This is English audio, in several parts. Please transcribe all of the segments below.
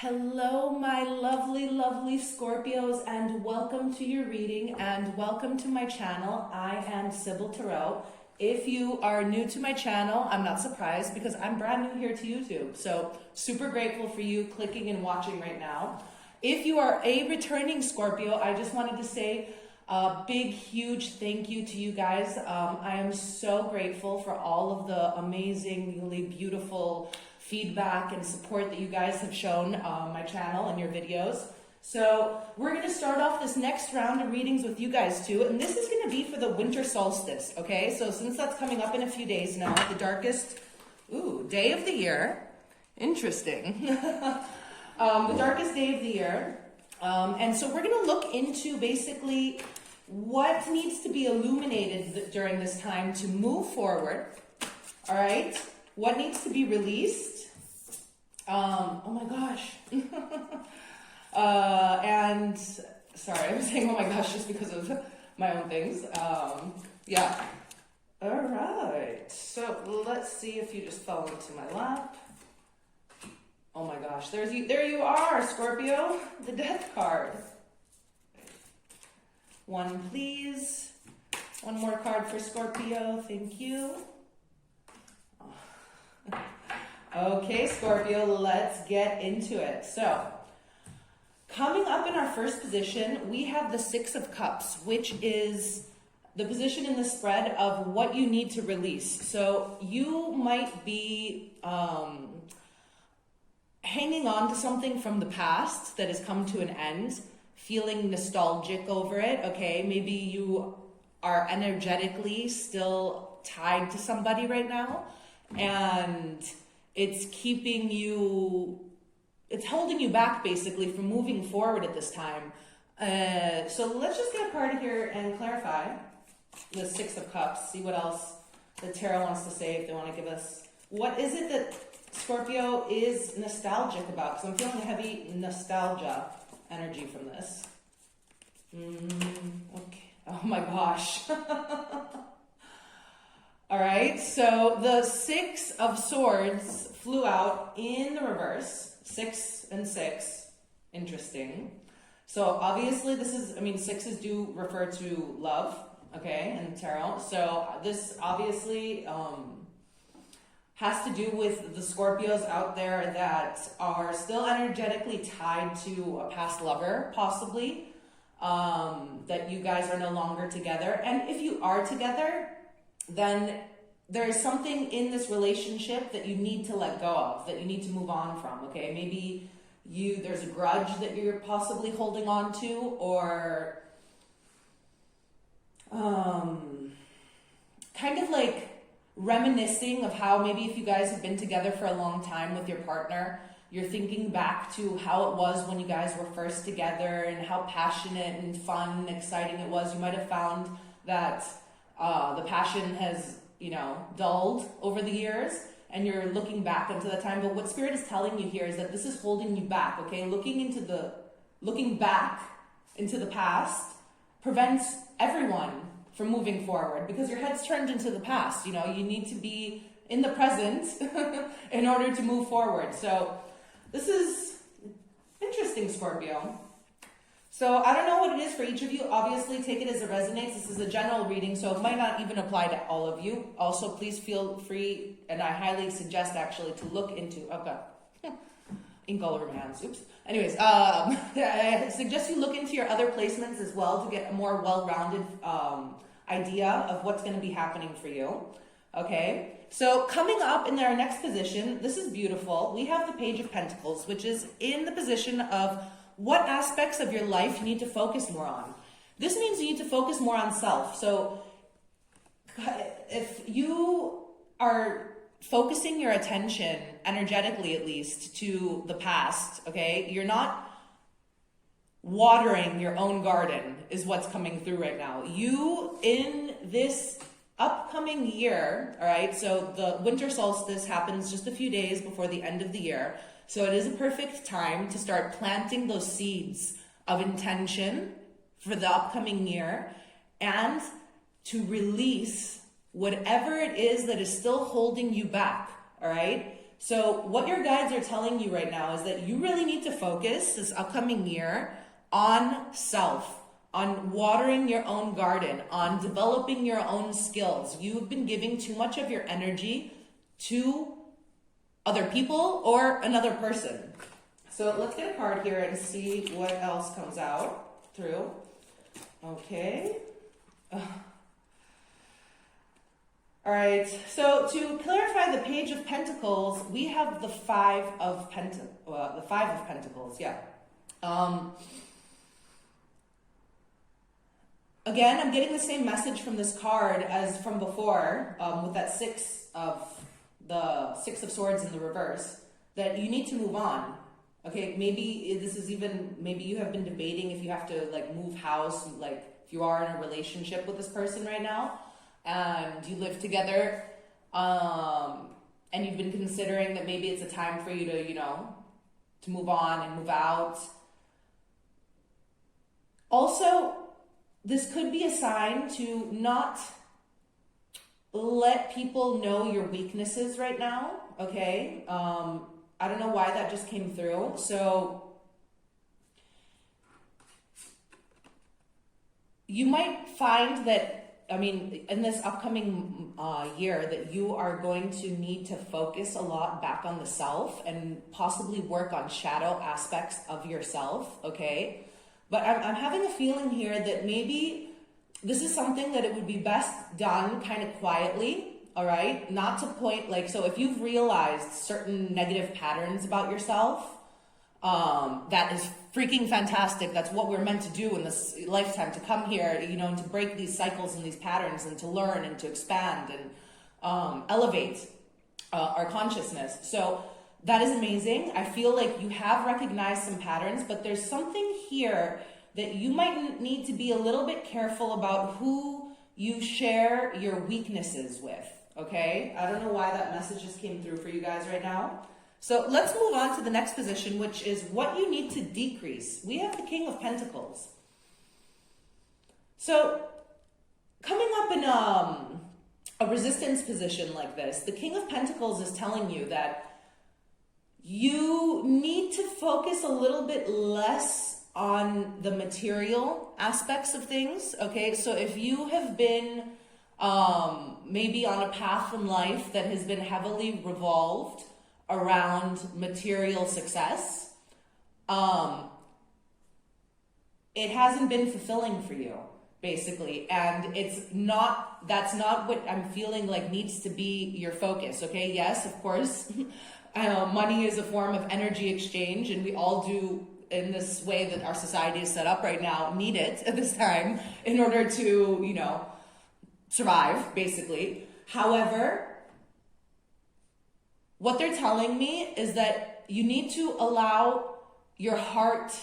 Hello, my lovely, lovely Scorpios, and welcome to your reading and welcome to my channel. I am Sybil Tarot. If you are new to my channel, I'm not surprised because I'm brand new here to YouTube. So super grateful for you clicking and watching right now. If you are a returning Scorpio, I just wanted to say a big, huge thank you to you guys. I am so grateful for all of the amazingly beautiful feedback and support that you guys have shown my channel and your videos. So we're going to start off this next round of readings with you guys too, and this is going to be for the winter solstice, okay? So since that's coming up in a few days now, the darkest day of the year. Interesting. The darkest day of the year. And so we're going to look into basically what needs to be illuminated during this time to move forward, all right? What needs to be released? Oh my gosh. And sorry, I'm saying oh my gosh just because of my own things. Yeah. All right. So let's see if you just fell into my lap. Oh my gosh, there you are, Scorpio, the Death card. One, please. One more card for Scorpio, thank you. Okay, Scorpio, let's get into it. So, coming up in our first position, we have the Six of Cups, which is the position in the spread of what you need to release. So, you might be hanging on to something from the past that has come to an end, feeling nostalgic over it, okay? Maybe you are energetically still tied to somebody right now, and it's keeping you, it's holding you back basically from moving forward at this time. So let's just get a card here and clarify the Six of Cups, see what else the tarot wants to say, if they want to give us, what is it that Scorpio is nostalgic about? Because I'm feeling a heavy nostalgia energy from this. Okay. Oh my gosh. All right, so the Six of Swords flew out in the reverse. 6 and 6. Interesting. So obviously this is, sixes do refer to love, okay, in tarot. So this obviously has to do with the Scorpios out there that are still energetically tied to a past lover, possibly, that you guys are no longer together. And if you are together, then there is something in this relationship that you need to let go of, that you need to move on from, okay? Maybe there's a grudge that you're possibly holding on to, or kind of like reminiscing of how maybe if you guys have been together for a long time with your partner, you're thinking back to how it was when you guys were first together and how passionate and fun and exciting it was. You might have found that the passion has, dulled over the years, and you're looking back into that time. But what Spirit is telling you here is that this is holding you back, okay? Looking back into the past prevents everyone from moving forward because your head's turned into the past. You need to be in the present in order to move forward. So this is interesting, Scorpio. So I don't know what it is for each of you. Obviously, take it as it resonates. This is a general reading, so it might not even apply to all of you. Also, please feel free, and I highly suggest actually to look into, ink all over my hands, oops. Anyways, I suggest you look into your other placements as well to get a more well-rounded idea of what's going to be happening for you. Okay, so coming up in our next position, this is beautiful. We have the Page of Pentacles, which is in the position of what aspects of your life you need to focus more on. This means you need to focus more on self. So if you are focusing your attention, energetically at least, to the past, okay, you're not watering your own garden is what's coming through right now. You, in this upcoming year, all right, so the winter solstice happens just a few days before the end of the year. So it is a perfect time to start planting those seeds of intention for the upcoming year and to release whatever it is that is still holding you back, all right? So what your guides are telling you right now is that you really need to focus this upcoming year on self, on watering your own garden, on developing your own skills. You've been giving too much of your energy to other people or another person. So let's get a card here and see what else comes out through. Okay. All right, so to clarify the Page of Pentacles, we have the Five of Pentacles, yeah. Again, I'm getting the same message from this card as from before, with that Six of Swords in the reverse, that you need to move on. Okay, maybe this is even, maybe you have been debating if you have to like move house, like if you are in a relationship with this person right now, and you live together, and you've been considering that maybe it's a time for you to, to move on and move out. Also, this could be a sign to not let people know your weaknesses right now, okay? I don't know why that just came through. So you might find that, in this upcoming year, that you are going to need to focus a lot back on the self and possibly work on shadow aspects of yourself, okay? But I'm having a feeling here that maybe this is something that it would be best done kind of quietly, all right? Not to point, so if you've realized certain negative patterns about yourself, that is freaking fantastic. That's what we're meant to do in this lifetime, to come here, and to break these cycles and these patterns and to learn and to expand and elevate our consciousness. So that is amazing. I feel like you have recognized some patterns, but there's something here that you might need to be a little bit careful about who you share your weaknesses with, okay? I don't know why that message just came through for you guys right now. So let's move on to the next position, which is what you need to decrease. We have the King of Pentacles. So coming up in a resistance position like this, the King of Pentacles is telling you that you need to focus a little bit less on the material aspects of things, okay? So if you have been maybe on a path in life that has been heavily revolved around material success, it hasn't been fulfilling for you, basically, and that's not what I'm feeling like needs to be your focus, okay? Yes, of course, money is a form of energy exchange, and we all do, in this way that our society is set up right now, need it at this time in order to, survive, basically. However, what they're telling me is that you need to allow your heart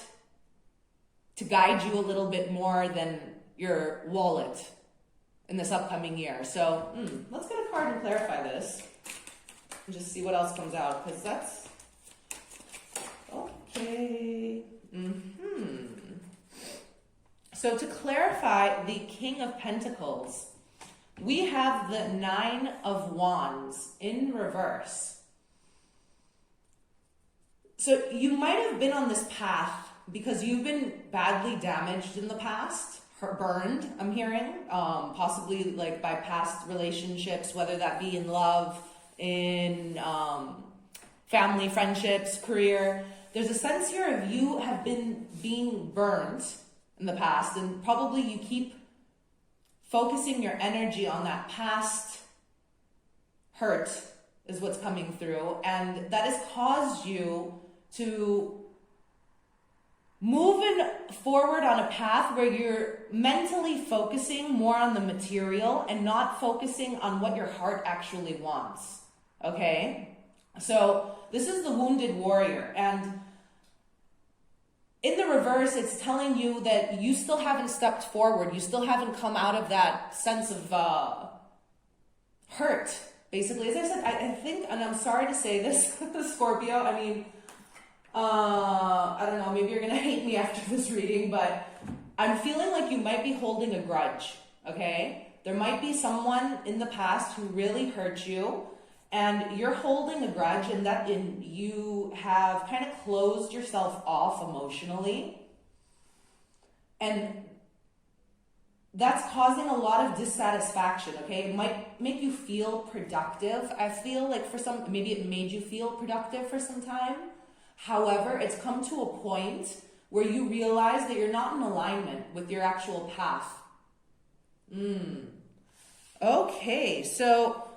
to guide you a little bit more than your wallet in this upcoming year. So let's get a card and clarify this and just see what else comes out, because that's okay. So to clarify the King of Pentacles, we have the Nine of Wands in reverse. So you might have been on this path because you've been badly damaged in the past, burned, I'm hearing, possibly like by past relationships, whether that be in love, in family, friendships, career. There's a sense here of you have been being burned in the past, and probably you keep focusing your energy on that past hurt is what's coming through, and that has caused you to move forward on a path where you're mentally focusing more on the material and not focusing on what your heart actually wants, okay? So this is the Wounded Warrior, and in the reverse, it's telling you that you still haven't stepped forward. You still haven't come out of that sense of hurt, basically. As I said, I think, and I'm sorry to say this, Scorpio, I don't know, maybe you're going to hate me after this reading, but I'm feeling like you might be holding a grudge, okay? There might be someone in the past who really hurt you, And you're holding a grudge, and that you have kind of closed yourself off emotionally. And that's causing a lot of dissatisfaction, okay? It might make you feel productive. I feel like for some, maybe it made you feel productive for some time. However, it's come to a point where you realize that you're not in alignment with your actual path. Okay, so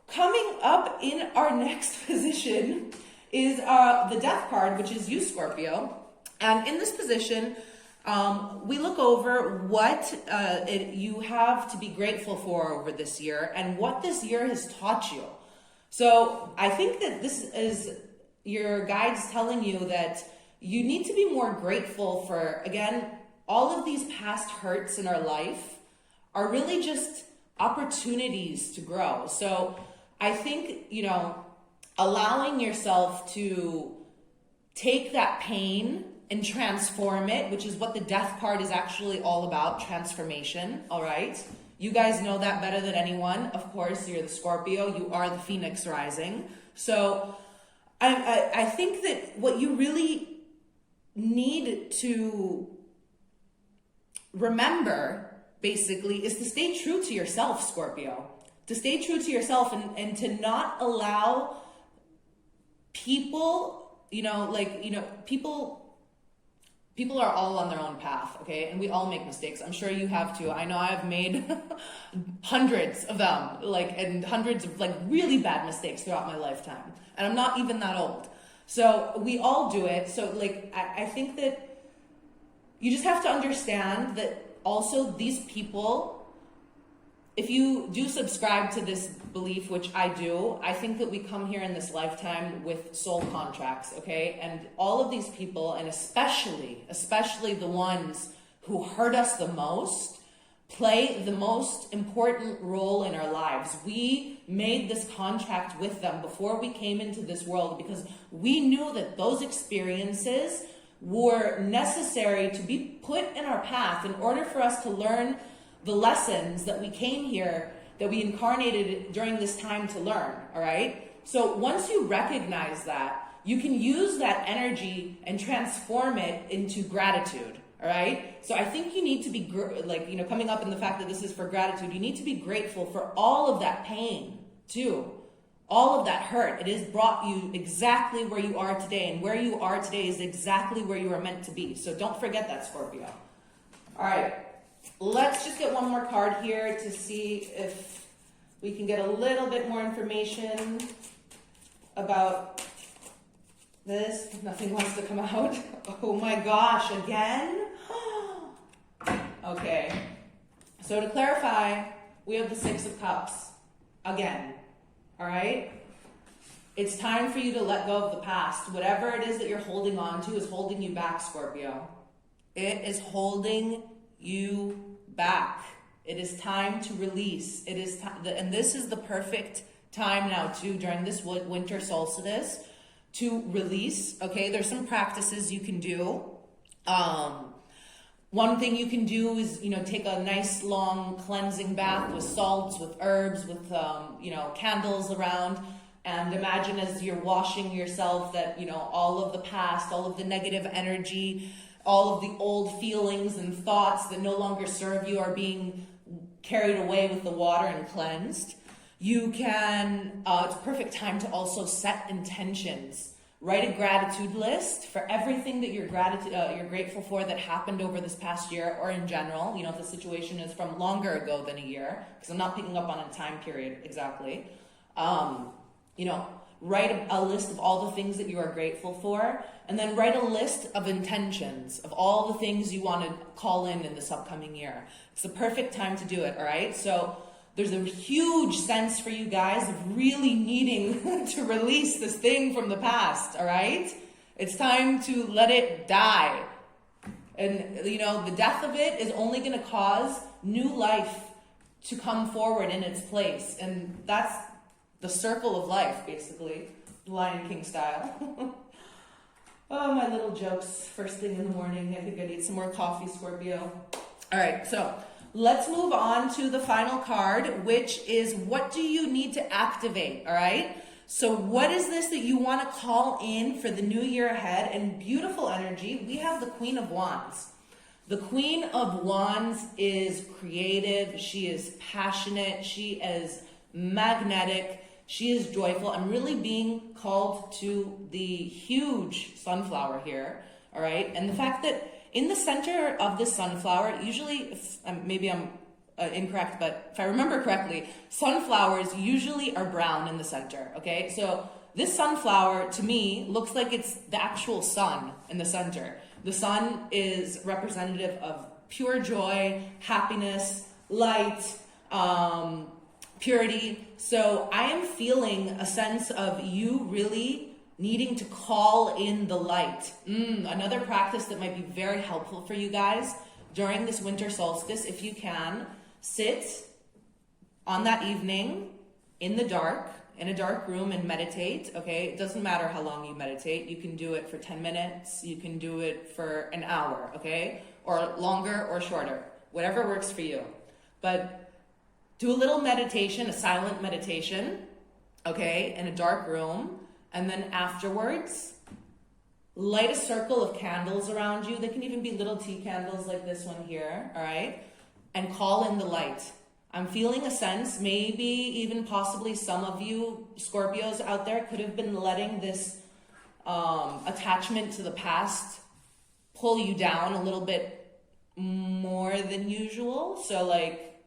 coming up in our next position is the Death card, which is you, Scorpio. And in this position, we look over what you have to be grateful for over this year and what this year has taught you. So I think that this is your guides telling you that you need to be more grateful for, again, all of these past hurts in our life are really just opportunities to grow. So I think, allowing yourself to take that pain and transform it, which is what the Death card is actually all about, transformation, all right? You guys know that better than anyone. Of course, you're the Scorpio, you are the Phoenix rising. So I think that what you really need to remember, basically, is to stay true to yourself, Scorpio. To stay true to yourself and to not allow people, people are all on their own path, okay? And we all make mistakes. I'm sure you have too. I know I've made hundreds of them, and hundreds of really bad mistakes throughout my lifetime. And I'm not even that old. So we all do it. So I think that you just have to understand that also these people, if you do subscribe to this belief, which I do, I think that we come here in this lifetime with soul contracts, okay? And all of these people, and especially the ones who hurt us the most, play the most important role in our lives. We made this contract with them before we came into this world because we knew that those experiences were necessary to be put in our path in order for us to learn the lessons that we came here, that we incarnated during this time to learn, all right? So once you recognize that, you can use that energy and transform it into gratitude, all right? So I think you need to be, coming up in the fact that this is for gratitude, you need to be grateful for all of that pain, too. All of that hurt. It has brought you exactly where you are today, and where you are today is exactly where you are meant to be. So don't forget that, Scorpio. All right. Let's just get one more card here to see if we can get a little bit more information about this. Nothing wants to come out. Oh my gosh, again? Okay. So to clarify, we have the Six of Cups again. All right? It's time for you to let go of the past. Whatever it is that you're holding on to is holding you back, Scorpio. It is holding you back. It is time to release. It is and this is the perfect time now too, during this winter solstice, to release. Okay, there's some practices you can do. One thing you can do is, take a nice long cleansing bath with salts, with herbs, with candles around, and imagine as you're washing yourself that all of the past, all of the negative energy, all of the old feelings and thoughts that no longer serve you are being carried away with the water and cleansed. You can, it's a perfect time to also set intentions. Write a gratitude list for everything that you're grateful for that happened over this past year or in general. If the situation is from longer ago than a year, because I'm not picking up on a time period exactly. Write a list of all the things that you are grateful for, and then write a list of intentions of all the things you want to call in this upcoming year. It's the perfect time to do it, all right? So there's a huge sense for you guys of really needing to release this thing from the past, all right? It's time to let it die. And, the death of it is only going to cause new life to come forward in its place. And that's the circle of life, basically, Lion King style. Oh, my little jokes first thing in the morning. I think I need some more coffee, Scorpio. All right, so let's move on to the final card, which is what do you need to activate, all right? So what is this that you want to call in for the new year ahead? And beautiful energy, we have the Queen of Wands. The Queen of Wands is creative, she is passionate, she is magnetic, she is joyful. I'm really being called to the huge sunflower here, all right? And the fact that in the center of the sunflower, usually, maybe I'm incorrect, but if I remember correctly, sunflowers usually are brown in the center, okay? So this sunflower, to me, looks like it's the actual sun in the center. The sun is representative of pure joy, happiness, light, purity. So I am feeling a sense of you really needing to call in the light. Another practice that might be very helpful for you guys during this winter solstice, if you can, sit on that evening in the dark, in a dark room and meditate, okay? It doesn't matter how long you meditate. You can do it for 10 minutes. You can do it for an hour, okay? Or longer or shorter, whatever works for you. But do a little meditation, a silent meditation, okay, in a dark room. And then afterwards, light a circle of candles around you. They can even be little tea candles like this one here, all right? And call in the light. I'm feeling a sense, maybe even possibly some of you Scorpios out there could have been letting this attachment to the past pull you down a little bit more than usual. So like,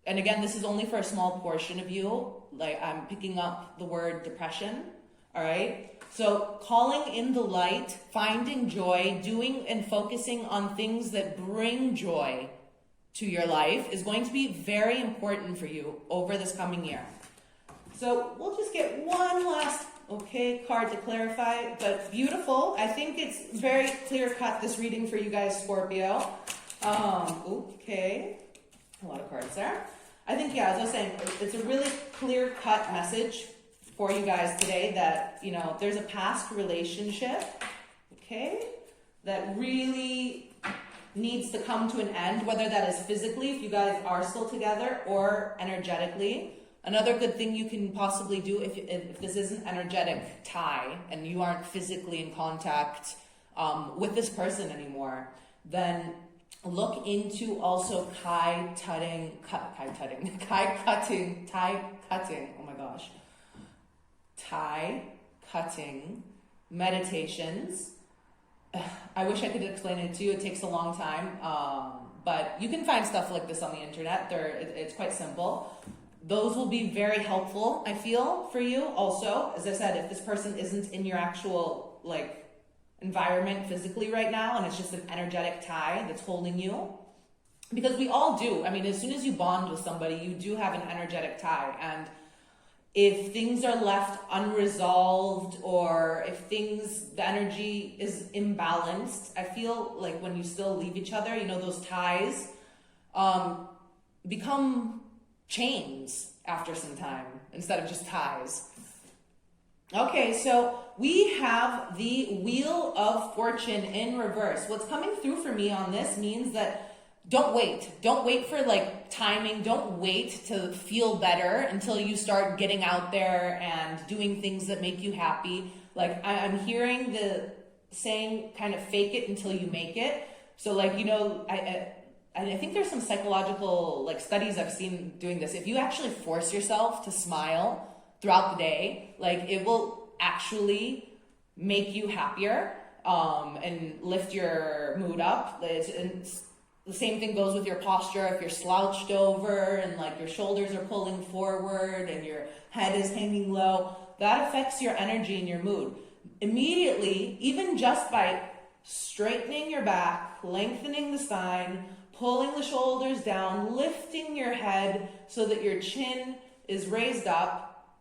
and again, this is only for a small portion of you. Like I'm picking up the word depression. All right. So calling in the light, finding joy, doing and focusing on things that bring joy to your life is going to be very important for you over this coming year. So we'll just get one last, card to clarify, but beautiful. I think it's very clear cut, this reading for you guys, Scorpio. Okay. A lot of cards there. I think, as I was saying, it's a really clear cut message for you guys today that, there's a past relationship, okay, that really needs to come to an end, whether that is physically, if you guys are still together, or energetically. Another good thing you can possibly do if this is an energetic tie and you aren't physically in contact with this person anymore, then look into also tie cutting, tie cutting meditations. I wish I could explain it to you. It takes a long time, but you can find stuff like this on the internet. It's quite simple. Those will be very helpful, I feel, for you. Also, as I said, if this person isn't in your actual environment physically right now, and it's just an energetic tie that's holding you, because we all do. I mean, as soon as you bond with somebody, you do have an energetic tie, and if things are left unresolved, or if the energy is imbalanced, I feel like when you still leave each other, those ties become chains after some time instead of just ties. Okay, so we have the Wheel of Fortune in reverse. What's coming through for me on this means that don't wait. Don't wait for timing. Don't wait to feel better until you start getting out there and doing things that make you happy. I'm hearing the saying, kind of fake it until you make it. So I think there's some psychological studies I've seen doing this. If you actually force yourself to smile throughout the day, it will actually make you happier and lift your mood up. The same thing goes with your posture. If you're slouched over and your shoulders are pulling forward and your head is hanging low, that affects your energy and your mood. Immediately, even just by straightening your back, lengthening the spine, pulling the shoulders down, lifting your head so that your chin is raised up,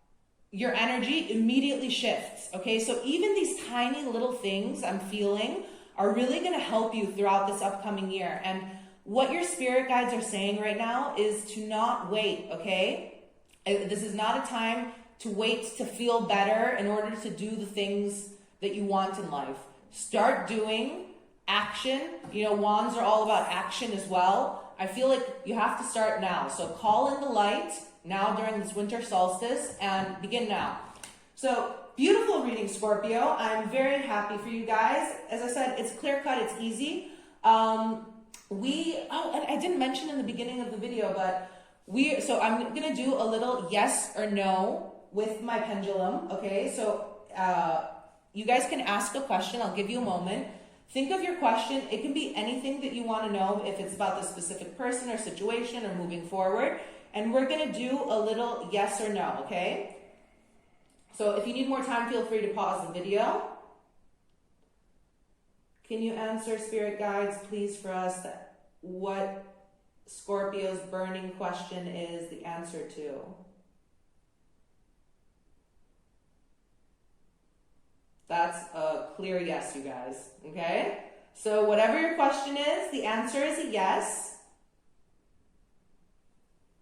your energy immediately shifts, okay? So even these tiny little things I'm feeling are really going to help you throughout this upcoming year. And what your spirit guides are saying right now is to not wait, okay? This is not a time to wait to feel better in order to do the things that you want in life. Start doing action. Wands are all about action as well. I feel like you have to start now. So call in the light now during this winter solstice and begin now. So beautiful reading, Scorpio. I'm very happy for you guys. As I said, it's clear cut, it's easy. And I didn't mention in the beginning of the video, but so I'm gonna do a little yes or no with my pendulum, okay? So you guys can ask a question, I'll give you a moment. Think of your question. It can be anything that you want to know, if it's about the specific person or situation or moving forward. And we're going to do a little yes or no, okay? So if you need more time, feel free to pause the video. Can you answer, spirit guides, please, for us what Scorpio's burning question is the answer to? That's a clear yes, you guys, okay? So whatever your question is, the answer is a yes.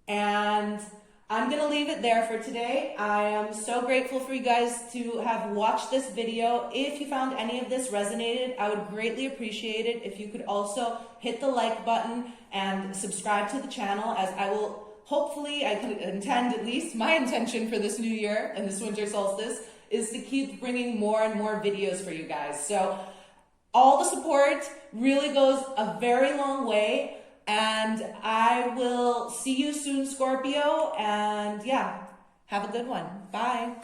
And I'm gonna leave it there for today. I am so grateful for you guys to have watched this video. If you found any of this resonated, I would greatly appreciate it if you could also hit the like button and subscribe to the channel, as I will hopefully, I can intend, at least my intention for this new year and this winter solstice is to keep bringing more and more videos for you guys. So all the support really goes a very long way, and I will see you soon, Scorpio, and yeah, have a good one. Bye.